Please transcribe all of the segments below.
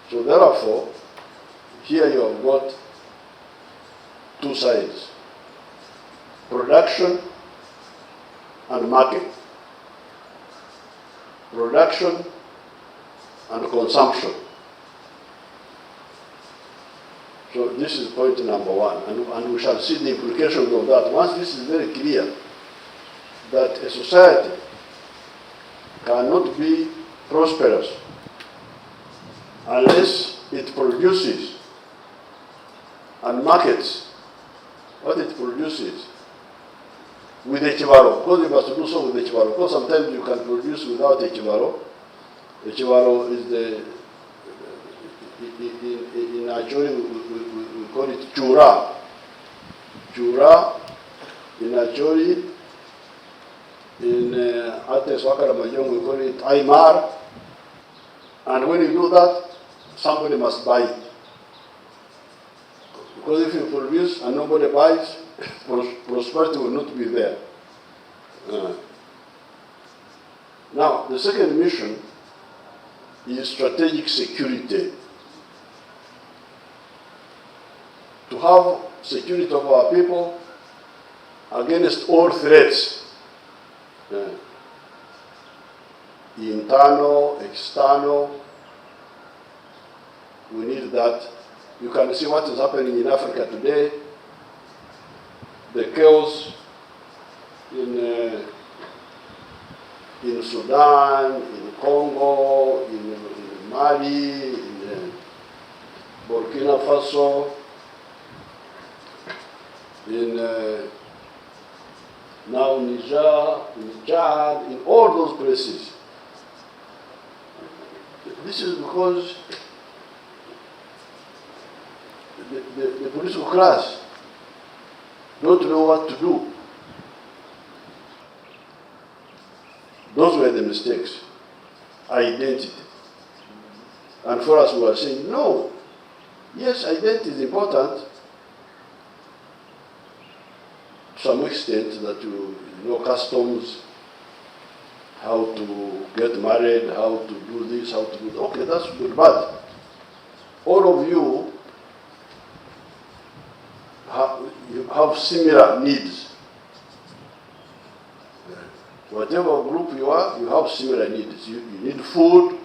So therefore, here you have got two sides: production and market. Production and consumption. So this is point number one, and we shall see the implications of that. Once this is very clear, that a society cannot be prosperous unless it produces and markets what it produces with a chivaro. Because you must do so with a chivaro. Because sometimes you can produce without a chivaro. A chivaro is the, in Acholi we call it chura. Chura in Acholi, in Ates Wakara Majong we call it aymar. And when you do that, somebody must buy it. Because if you produce and nobody buys, prosperity will not be there. Now, the second mission is strategic security. To have security of our people against all threats, internal, external. We need that. You can see what is happening in Africa today. The chaos in Sudan, in Congo, in Mali, in Burkina Faso, in now Niger, in Chad, in all those places. This is because the political class don't know what to do. Those were the mistakes. Identity. And for us, we are saying, no. Yes, identity is important to some extent, that you know customs, how to get married, how to do this, how to do that. Okay, that's good. But all of you have similar needs. Whatever group you are, you have similar needs. You need food,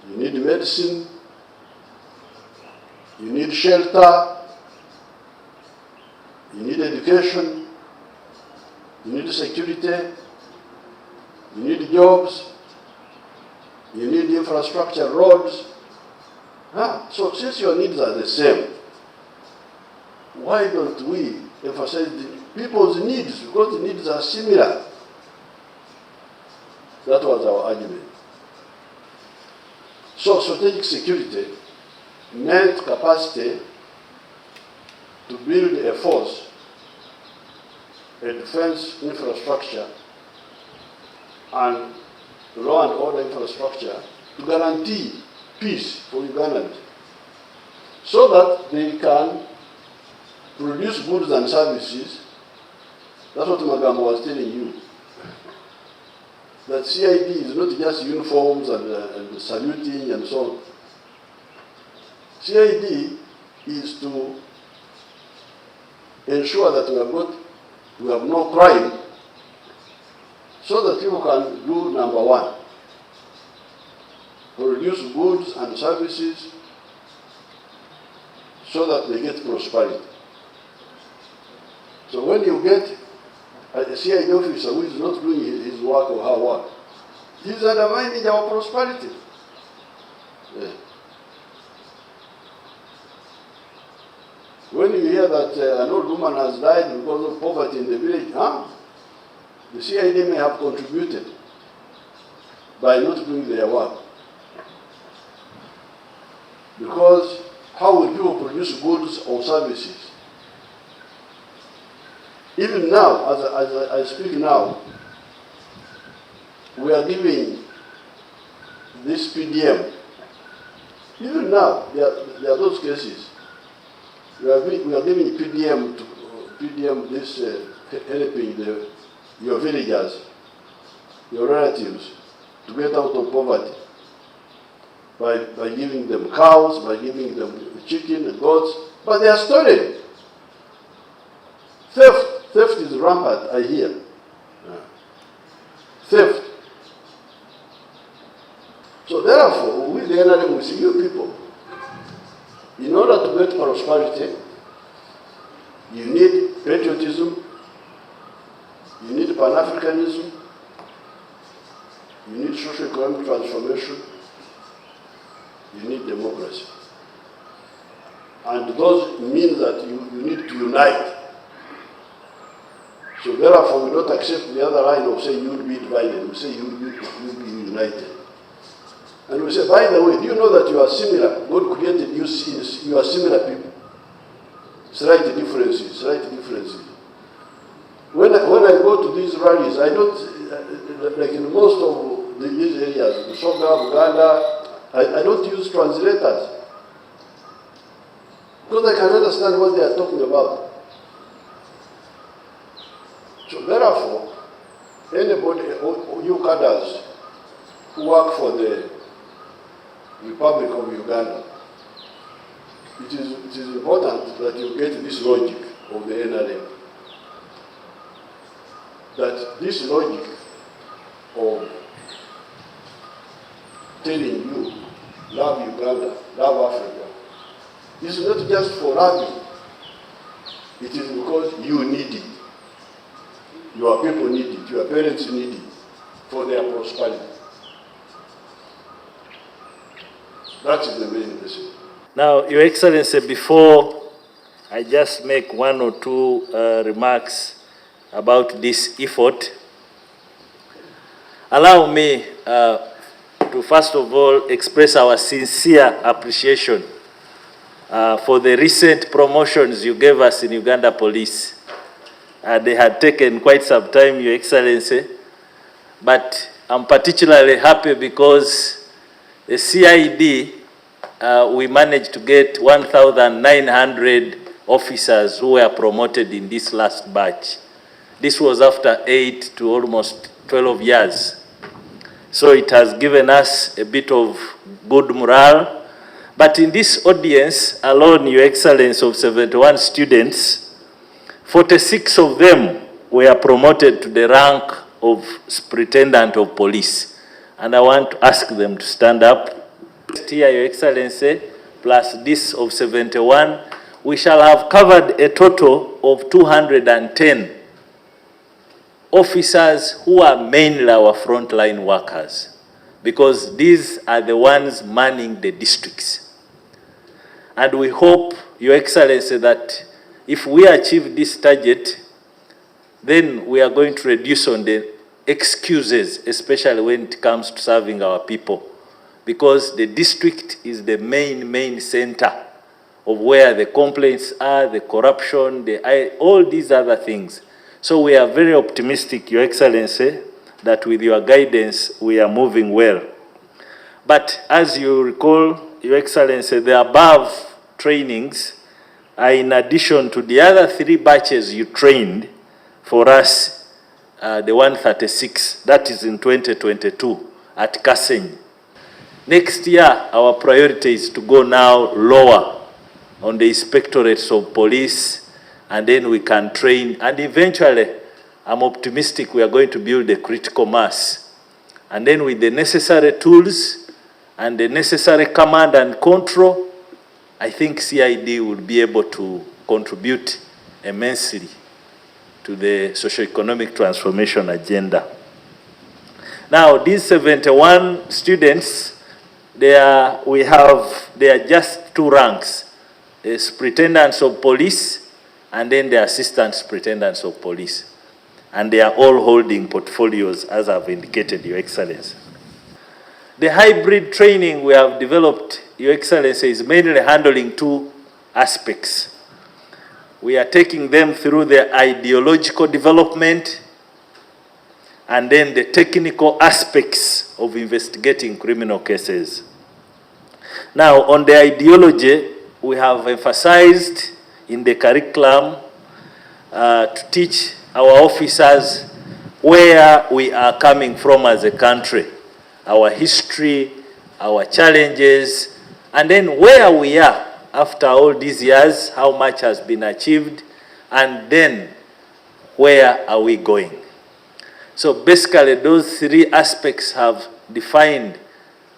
you need medicine, you need shelter, you need education, you need security, you need jobs, you need infrastructure, roads. So since your needs are the same, why don't we emphasize the people's needs? Because the needs are similar. That was our argument. So strategic security meant capacity to build a force, a defense infrastructure, and law and order infrastructure to guarantee peace for Ugandans, so that they can produce goods and services. That's what Magambo was telling you. That CID is not just uniforms and saluting and so on. CID is to ensure that we have no crime, so that people can do number one: produce goods and services so that they get prosperity. So when you get a CID officer who is not doing his work or her work, he's undermining our prosperity. Yeah. When you hear that an old woman has died because of poverty in the village, the CID may have contributed by not doing their work. Because how will people produce goods or services? Even now, as I speak now, we are giving this PDM. Even now, there are those cases. We are giving PDM this helping your villagers, your relatives, to get out of poverty. by giving them cows, by giving them chicken and goats, but they are stolen. Theft is rampant, I hear. Theft. So therefore, we the NRM, we say, you people, in order to get prosperity, you need patriotism, you need Pan-Africanism, you need socio-economic transformation, you need democracy. And those mean that you need to unite. So therefore, we don't accept the other line of saying you will be divided. We say you will be united. And we say, by the way, do you know that you are similar? God created you, you are similar people. Slight differences, slight differences. When I go to these rallies, I don't, like in most of these areas, Uganda, I don't use translators. Because I can understand what they are talking about. So therefore, anybody, you cadres who work for the Republic of Uganda, it is important that you get this logic of the NRM. That this logic of telling you, love Uganda, love Africa, is not just for loving. It is because you need it. Your people need it, your parents need it for their prosperity. That is the main message. Now, Your Excellency, before I just make one or two remarks about this effort, allow me to first of all express our sincere appreciation for the recent promotions you gave us in Uganda Police. They had taken quite some time, Your Excellency, but I'm particularly happy because the CID, we managed to get 1,900 officers who were promoted in this last batch. This was after 8 to almost 12 years. So it has given us a bit of good morale. But in this audience alone, Your Excellency, of 71 students, 46 of them were promoted to the rank of Superintendent of Police. And I want to ask them to stand up. Here, Your Excellency, plus this of 71, we shall have covered a total of 210 officers who are mainly our frontline workers, because these are the ones manning the districts. And we hope, Your Excellency, that if we achieve this target, then we are going to reduce on the excuses, especially when it comes to serving our people, because the district is the main center of where the complaints are, the corruption, all these other things. So we are very optimistic, Your Excellency, that with your guidance, we are moving well. But as you recall, Your Excellency, the above trainings are in addition to the other 3 batches you trained for us, the 136, that is in 2022 at Kasenyi. Next year, our priority is to go now lower on the inspectorates of police, and then we can train, and eventually, I'm optimistic we are going to build a critical mass. And then with the necessary tools and the necessary command and control, I think CID will be able to contribute immensely to the socio-economic transformation agenda. Now, these 71 students, they are just 2 ranks, the superintendents of police and then the assistant superintendents of police. And they are all holding portfolios, as I've indicated, Your Excellency. The hybrid training we have developed, Your Excellency, is mainly handling 2 aspects. We are taking them through the ideological development and then the technical aspects of investigating criminal cases. Now, on the ideology, we have emphasized in the curriculum to teach our officers where we are coming from as a country, our history, our challenges, and then where we are after all these years, how much has been achieved, and then where are we going. So basically those three aspects have defined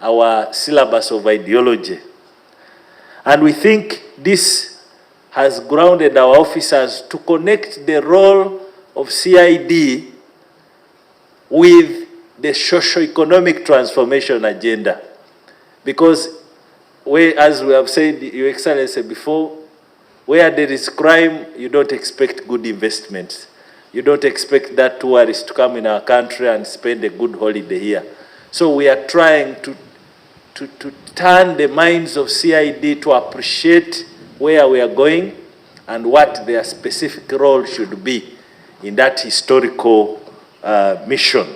our syllabus of ideology. And we think this has grounded our officers to connect the role of CID with the socio-economic transformation agenda. Because as we have said, Your Excellency, before, where there is crime, you don't expect good investments. You don't expect that tourists to come in our country and spend a good holiday here. So we are trying to turn the minds of CID to appreciate where we are going and what their specific role should be in that historical mission.